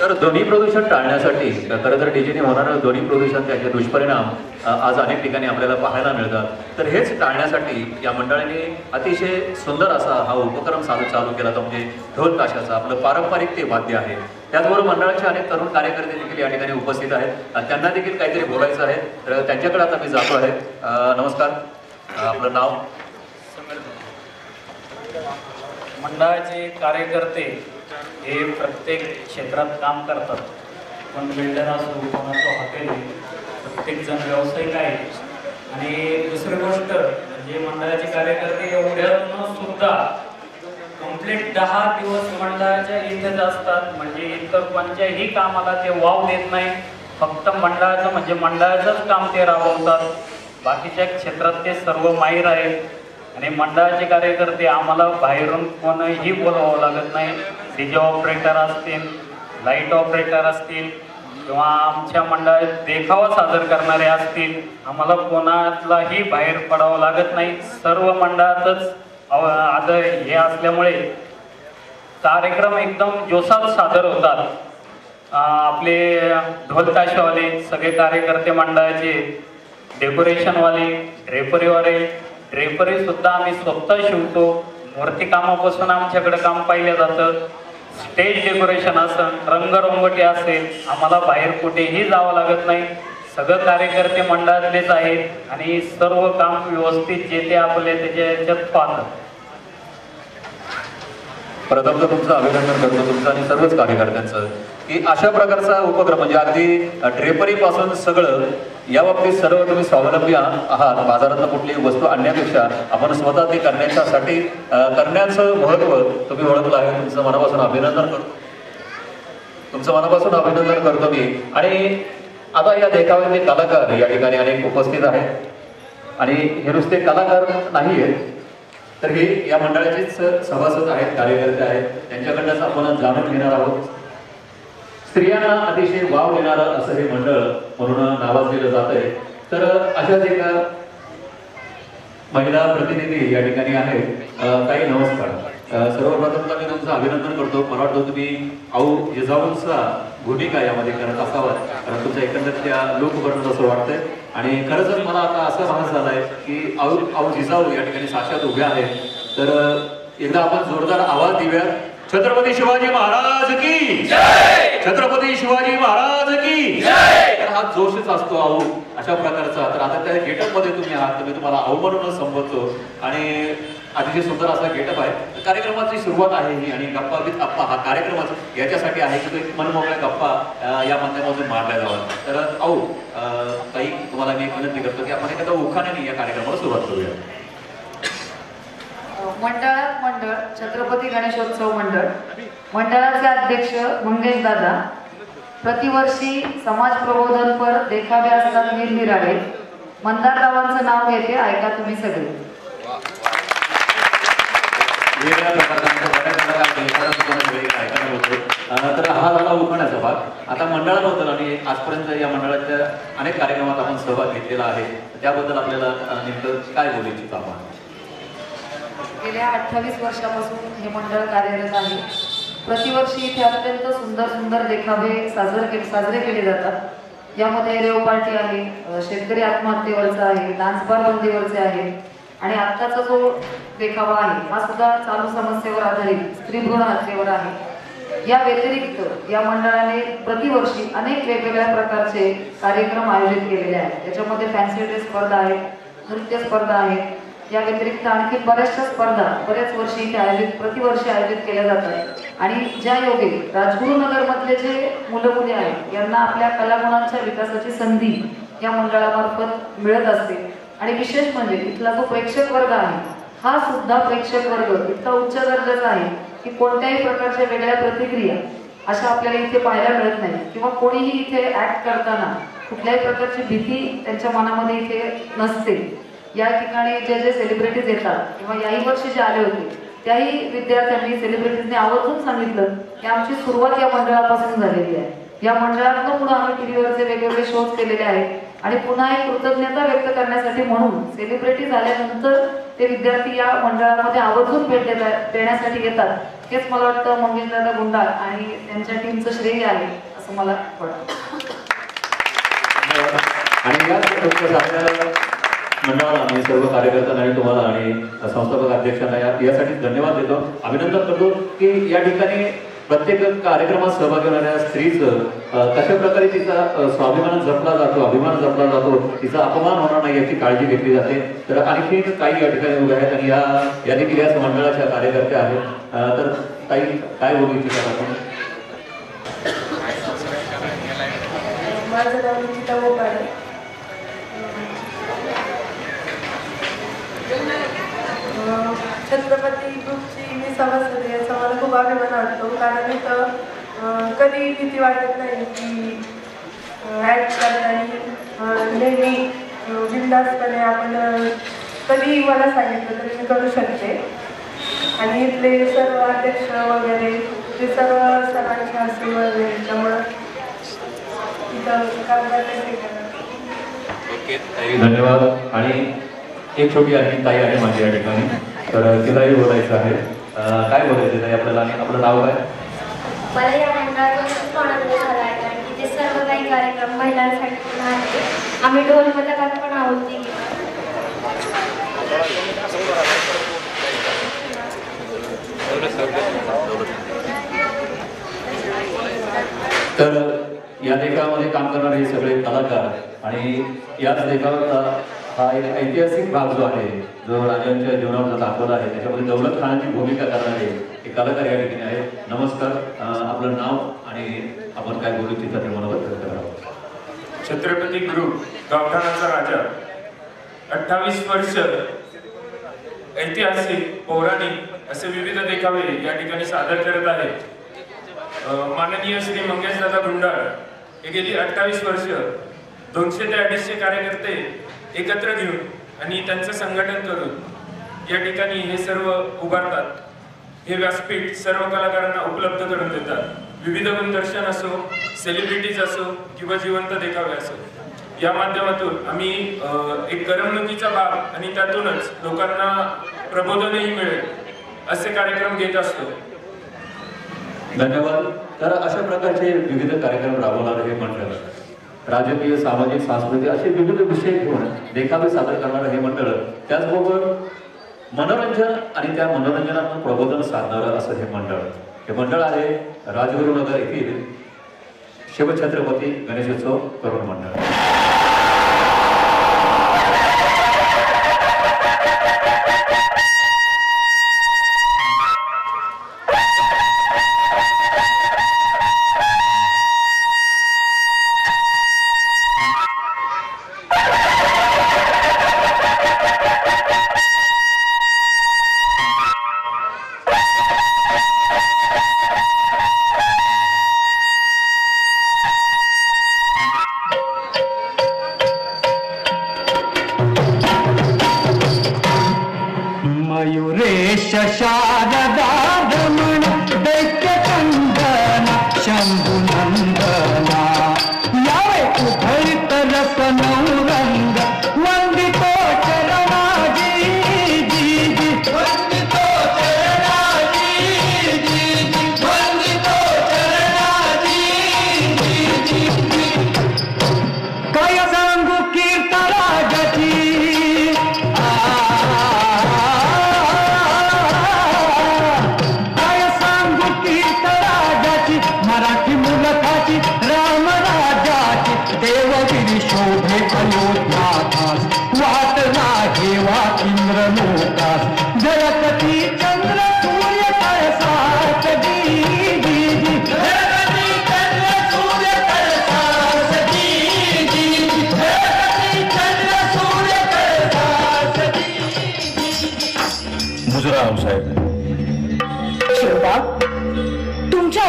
तर ध्वनी प्रदूषण टाळण्यासाठी खरं तर डीजेने होणारं ध्वनी प्रदूषण त्याचे दुष्परिणाम आज अनेक ठिकाणी आपल्याला पाहायला मिळतात. तर हेच टाळण्यासाठी या मंडळाने अतिशय सुंदर असा हा उपक्रम चालू केला, तो म्हणजे ढोल ताशाचा. आपलं पारंपरिक ते वाद्य आहे. त्याचबरोबर मंडळाचे अनेक तरुण कार्यकर्ते देखील या ठिकाणी उपस्थित आहेत आणि त्यांना देखील काहीतरी बोलायचं आहे. तर त्यांच्याकडे आता मी जातो आहे. नमस्कार, आपलं नाव? मंडळाचे कार्यकर्ते हे प्रत्येक क्षेत्रात काम करतात. पण बिल्डर असो, कोणाचं हॉटेल आहे, प्रत्येकजण व्यावसायिक आहे. आणि दुसरी गोष्ट म्हणजे मंडळाचे कार्यकर्ते एवढ्यानं सुद्धा कंप्लीट 10 दिवस मंडळाच्या इथेच असतात. म्हणजे इतर कोणत्याही कामाला ते वाव देत नाही. फक्त मंडळाचं म्हणजे मंडळाचंच काम ते राबवतात. बाकीच्या क्षेत्रात ते सर्व माहीर आहेत. आणि मंडळाचे कार्यकर्ते आम्हाला बाहेरून कोणीही बोलवावं लागत नाही. डीजे ऑपरेटर असतील, लाईट ऑपरेटर असतील किंवा आमच्या मंडळात देखावा सादर करणारे असतील, आम्हाला कोणालाही बाहेर पडावं लागत नाही. सर्व मंडळातच आता हे असल्यामुळे कार्यक्रम एकदम जोशात सादर होतात. आपले ढोलताशावाले सगळे कार्यकर्ते मंडळाचे, डेकोरेशनवाले, ड्रेपरी सुद्धा आम्ही स्वतः शिवतो. मूर्ती कामापासून आमच्याकडे काम पाहिलं जातं. स्टेज डेकोरेशन असेल, रंगरंगोटी असेल, आम्हाला बाहेर कुठेही जावं लागत नाही. सगळं कार्यकर्ते मंडळातलेच आहेत आणि सर्व काम व्यवस्थित जे ते आपले त्याच्या याच्यात पाहतात. प्रथम तर तुमचं अभिनंदन करतो, तुमचं आणि सर्वच कार्यकर्त्यांचं, की अशा प्रकारचा उपक्रम म्हणजे अगदी ड्रेपरी पासून सगळं या बाबतीत सर्व तुम्ही स्वावलंबी आहात. बाजारातून कुठलीही वस्तू आणण्यापेक्षा आपण स्वतः ते करण्यासाठी करण्याचं महत्त्व तुम्ही ओळखलं आहे. तुमचं मनापासून अभिनंदन करतो मी. आणि आता या देखाव्यातले कलाकार या ठिकाणी अनेक उपस्थित आहेत आणि हे नुसते कलाकार नाही आहेत, तर हे या मंडळाचेच सभासद आहेत, कार्यकर्ते आहेत. त्यांच्याकडनंच आपण जाणून घेणार आहोत. स्त्रियांना अतिशय वाव देणारं असं हे मंडळ म्हणून नावाजलेलं जात आहे. तर अशाच एका महिला प्रतिनिधी या ठिकाणी आहेत. ताई नमस्कार. सर्वप्रथम तर मी तुमचं अभिनंदन करतो. मला वाटतं तुम्ही आऊ जिजाऊंचा भूमिका यामध्ये करत असावा, कारण तुमच्या एकंदरीत त्या लोकवर्णन असं वाटतंय. आणि खरंच मला आता असा भास झालाय की आऊ जिजाऊ या ठिकाणी साक्षात उभ्या आहेत. तर एकदा आपण जोरदार आवाज देऊया. छत्रपती शिवाजी महाराज की जय! छत्रपती शिवाजी महाराज की जय! तर हा जोशच असतो आऊ अशा प्रकारचा. तर आता त्या गेटअप मध्ये तुम्ही आहात, तर मी तुम्हाला आऊ म्हणूनच संबोधतो आणि अतिशय सुंदर असा गेटअप आहे. कार्यक्रमाची सुरुवात आहे ही आणि गप्पा विथ अप्पा हा कार्यक्रमाच याच्यासाठी आहे की एक मनमोकळ्या गप्पा या माध्यमातून मारल्या जाव्यात. तर आऊ ताई, तुम्हाला मी विनंती करतो की आपण एखाद्या उखाण्याने या कार्यक्रमाला सुरुवात करूया. मंडळ छत्रपती गणेशोत्सव मंडळाचे अध्यक्ष मंगेश दादा. प्रतिवर्षी समाज प्रबोधनपर देखावे असतात निरनिराळे. मंदाररावांचं नाव घेते, ऐका तुम्ही सगळे. तर हा झाला उखाण्याचा भाग. आता मंडळाबद्दल आणि आजपर्यंत या मंडळाच्या अनेक कार्यक्रमात आपण सहभाग घेतलेला आहे, त्याबद्दल आपल्याला नेमकं काय बोलू इच्छितो आपण? गेल्या 28 वर्षापासून हे मंडळ कार्यरत आहे. प्रतिवर्षी इथे अत्यंत सुंदर देखावे साजरे केले जातात. यामध्ये रेव पार्टी आहे, शेतकरी आत्महत्येवरचा आहे, डान्स बार बंदीवरचे आहे आणि आत्ताचा जो देखावा आहे हा सुद्धा चालू समस्येवर आधारित स्त्रीभ्रूण हत्येवर आहे. या व्यतिरिक्त या मंडळाने प्रतिवर्षी अनेक वेगवेगळ्या प्रकारचे कार्यक्रम आयोजित केलेले आहेत. त्याच्यामध्ये फॅन्सी ड्रेस स्पर्धा आहे, नृत्य स्पर्धा आहे. या व्यतिरिक्त आणखी बऱ्याचशा स्पर्धा बऱ्याच वर्षी इथे प्रतिवर्षी आयोजित केल्या जातात. आणि ज्या योगे राजगुरुनगर मधले जे मुलं मुली आहेत यांना आपल्या कलागुणांच्या विकासाची संधी या मंडळामार्फत मिळत असते. आणि विशेष म्हणजे इथला जो प्रेक्षक वर्ग आहे हा सुद्धा प्रेक्षक वर्ग इतका उच्च दर्जाचा आहे की कोणत्याही प्रकारच्या वेगळ्या प्रतिक्रिया अशा आपल्याला इथे पाहायला मिळत नाही. किंवा कोणीही इथे ऍक्ट करताना कुठल्याही प्रकारची भीती त्यांच्या मनामध्ये इथे नसते. या ठिकाणी जे सेलिब्रिटीज येतात किंवा याही वर्षी जे आले होते त्याही विद्यार्थ्यांनी सेलिब्रिटीजने आवर्जून सांगितलं की आमची सुरुवात या मंडळापासून झालेली आहे. या मंडळातून पुन्हा आम्ही टीव्हीवरचे वेगवेगळे शोज केलेले आहेत आणि पुन्हा एक कृतज्ञता व्यक्त करण्यासाठी म्हणून सेलिब्रिटी झाल्यानंतर ते विद्यार्थी या मंडळामध्ये आवर्जून भेट देण्यासाठी येतात हेच मला वाटतं मंगेशदादा गुंडाळ आणि त्यांच्या टीमचं श्रेय आहे असं मला वाटतं. आणि या मंडळाला मी सर्व कार्यकर्त्यांना आणि तुम्हाला आणि संस्थापक अध्यक्षांना यासाठी धन्यवाद देतो, अभिनंदन करतो की या ठिकाणी प्रत्येक कार्यक्रमात सहभागी होणाऱ्या स्त्रीचं कशा प्रकारे तिचा स्वाभिमान जपला जातो, अभिमान जपला जातो, तिचा अपमान होणार नाही याची काळजी घेतली जाते. तर आणखी काही या ठिकाणी उभ्या आहेत आणि या देखील या मंडळाच्या कार्यकर्त्या आहेत. तर काही काय बोलू इच्छितात आपण? माझं नाव निकिता मोकाडे. छत्रपती ग्रुपची मी सभासद आहे याचा मला खूप अभिमान वाटतो, कारण इथं कधी भीती वाटत नाही की ॲक्ट करताना नेहमी बिनधास्तपणे आपण कधीही मला सांगितलं तरी मी करू शकते. आणि इथले सर्व अध्यक्ष वगैरे ते सर्व सरांचे हसी वगैरे त्यामुळं इथं काम करण्यासाठी. धन्यवाद. आणि एक छोटी आणखी ताई आहे माझी या ठिकाणी, तर तिलाही बोलायचं आहे. काय बोलायचं ताई आपल्याला आणि आपलं नाव काय? मला या मंडळाचा खूप आनंद झाला आहे, कारण की ते सर्व काही कार्यक्रम महिलांसाठी पण आहे. आम्ही ढोल पथकात पण आवडती. तर या देखाव्यामध्ये काम करणारे हे सगळे कलाकार आणि याच देखाव्याचा हा एक ऐतिहासिक भाग जो आहे, जो राजांच्या जीवनावर दाखवला आहे, त्याच्यामध्ये दौलत खानाची भूमिका करणारे हे कलाकार या ठिकाणी आहेत. नमस्कार, आपलं नाव आणि आपण काय बोलू इच्छिता ते मला व्यक्त करावं. छत्रपती ग्रुप गावठाणाचा राजा 28 वर्ष ऐतिहासिक पौराणिक असे विविध देखावे या ठिकाणी सादर करत आहे. माननीय श्री मंगेशदादा गुंडाळ हे गेली 28 वर्ष 200 ते 250 कार्यकर्ते एकत्र घेऊन आणि त्यांचं संघटन करून या ठिकाणी हे सर्व उभारतात. हे व्यासपीठ सर्व कलाकारांना उपलब्ध करून देतात. विविध गुणदर्शन असो, सेलिब्रिटीज असो किंवा जिवंत देखावे असो, या माध्यमातून आम्ही एक करमणुकीचा भाग आणि त्यातूनच लोकांना प्रबोधनही मिळेल असे कार्यक्रम घेत असतो. धन्यवाद. तर अशा प्रकारचे विविध कार्यक्रम राबवणारे हे मंडळ, राजकीय, सामाजिक, सांस्कृतिक असे विविध विषय घेऊन देखावे सादर करणारं हे मंडळ, त्याचबरोबर मनोरंजन आणि त्या मनोरंजनातून प्रबोधन साधणारं असं हे मंडळ. हे मंडळ आहे राजगुरुनगर येथील शिवछत्रपती गणेशोत्सव तरुण मंडळ.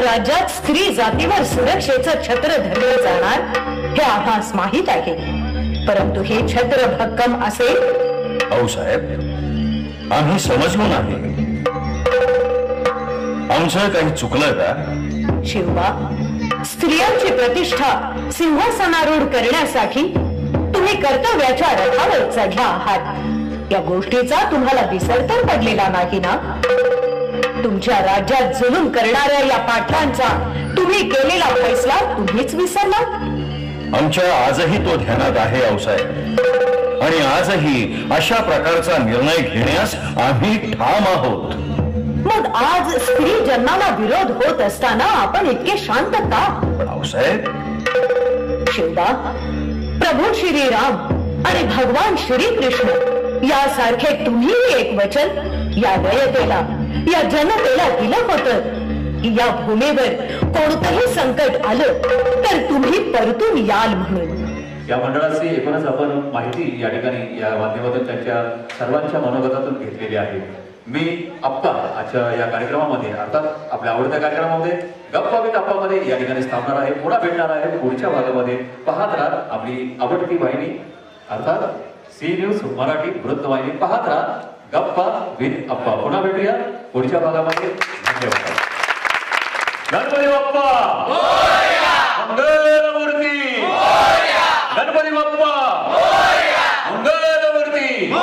राज्यात स्त्री जातीवर सुरक्षेचं छत्र धरलं जाणार हे आम्हास माहीत आहे, परंतु हे छत्र भक्कम असेल. साहेब, आम्ही समजलो नाही. आमचं काही चुकलं का? शिवबा, स्त्रियांची प्रतिष्ठा सिंहासनारूढ करण्यासाठी तुम्ही कर्तव्याच्या रथावर चढला आहात. या गोष्टीचा तुम्हाला विसर तर पडलेला नाही ना? तुमच्या राज्यात जुलूम करणाऱ्या या पाटलांचा तुम्ही केलेला फैसला तुम्हीच विसरला? आमच्या आजही तो ध्यानात आहे आऊसाहेब, आणि आजही अशा प्रकारचा निर्णय घेण्यास आम्ही ठाम आहोत. मग आज स्त्री जन्माला विरोध होत असताना आपण इतके शांत का? आऊसाहेब, शिवबा, प्रभू श्रीराम आणि भगवान श्रीकृष्ण यासारखे तुम्हीही एक वचन या रयतेला, या जनतेला दिलं होतं की या भूमीवर कोणतंही संकट आलं तर तुम्ही परतून याल म्हणून. या मंडळाची एकूणच आपण माहिती या ठिकाणी या माध्यमातून त्यांच्या सर्वांच्या मनोगतातून घेतलेली आहे. मी आप्पा आजच्या या कार्यक्रमामध्ये, अर्थात आपल्या आवडत्या कार्यक्रमामध्ये गप्पा विथ आप्पामध्ये या ठिकाणी थांबणार आहे. पुन्हा भेटणार आहे पुढच्या भागामध्ये. पाहत राहा आपली आवडती वाहिनी, अर्थात सी न्यूज मराठी वृत्तवाहिनी. पाहत राहा गप्पा विथ आप्पा. पुन्हा भेटूया पुढच्या भागामध्ये. धन्यवाद. गणपती बाप्पा मंगलमूर्ती. गणपती बाप्पा मंगलमूर्ती.